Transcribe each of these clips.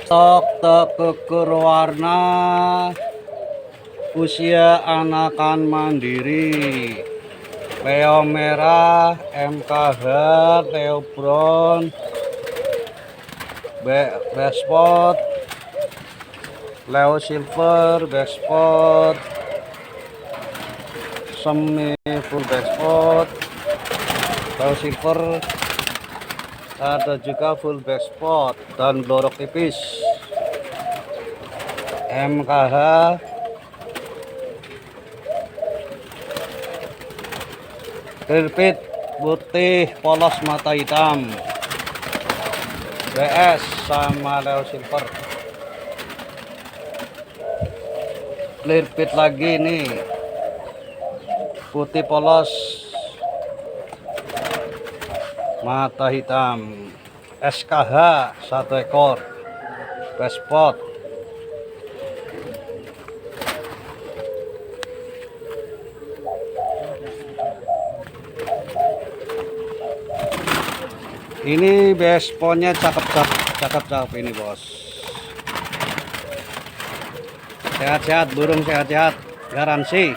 Stok tekukur warna usia anakan mandiri, Leo merah, MKH, Leo brown, Bespot, Leo silver, Bespot, semi full Bespot, Leo silver, ada juga full Bespot dan blorok tipis. MKH, Tirpit putih polos mata hitam, BS sama Leo silver. Tirpit lagi nih, putih polos mata hitam, SKH 1 ekor, Bespot. Ini Bespotnya cakep ini bos. Sehat-sehat, burung sehat-sehat, garansi.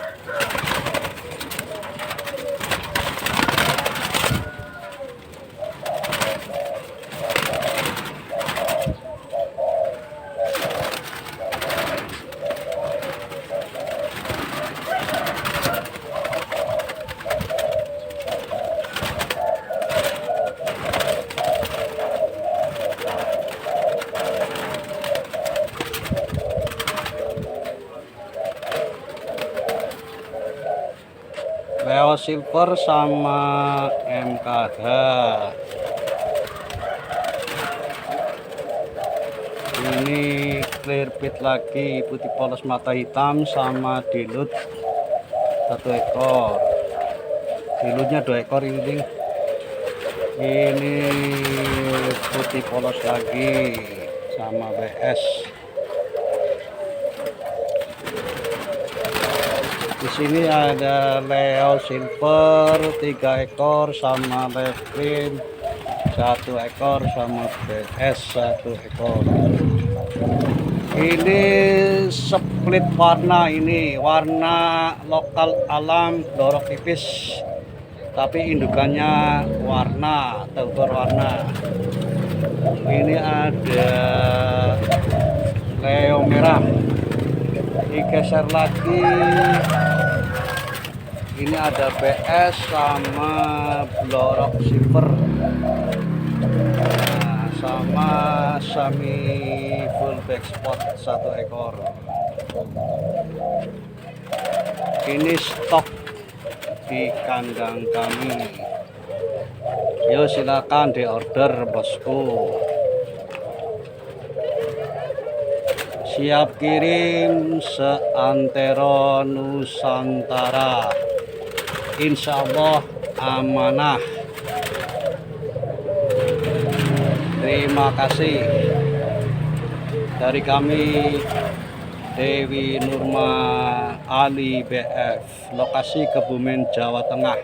Leo silver sama MKH. Ini clear pit lagi, putih polos mata hitam sama dilut 1 ekor. Dilutnya 2 ekor ini. Ini putih polos lagi sama BS. Di sini ada Leo silver 3 ekor sama Levin 1 ekor sama BS 1 ekor. Ini split warna, ini warna lokal alam blorok tipis, tapi indukannya warna teukur warna. Ini ada Leo merah. Digeser lagi, ini ada BS sama blorok silver, nah, sama semi full Bespot 1 ekor. Ini stok di kandang kami. Yo silakan diorder bosku. Siap kirim seantero Nusantara, insya Allah amanah. Terima kasih dari kami, Dewi Nurma Ali BF, lokasi Kebumen, Jawa Tengah.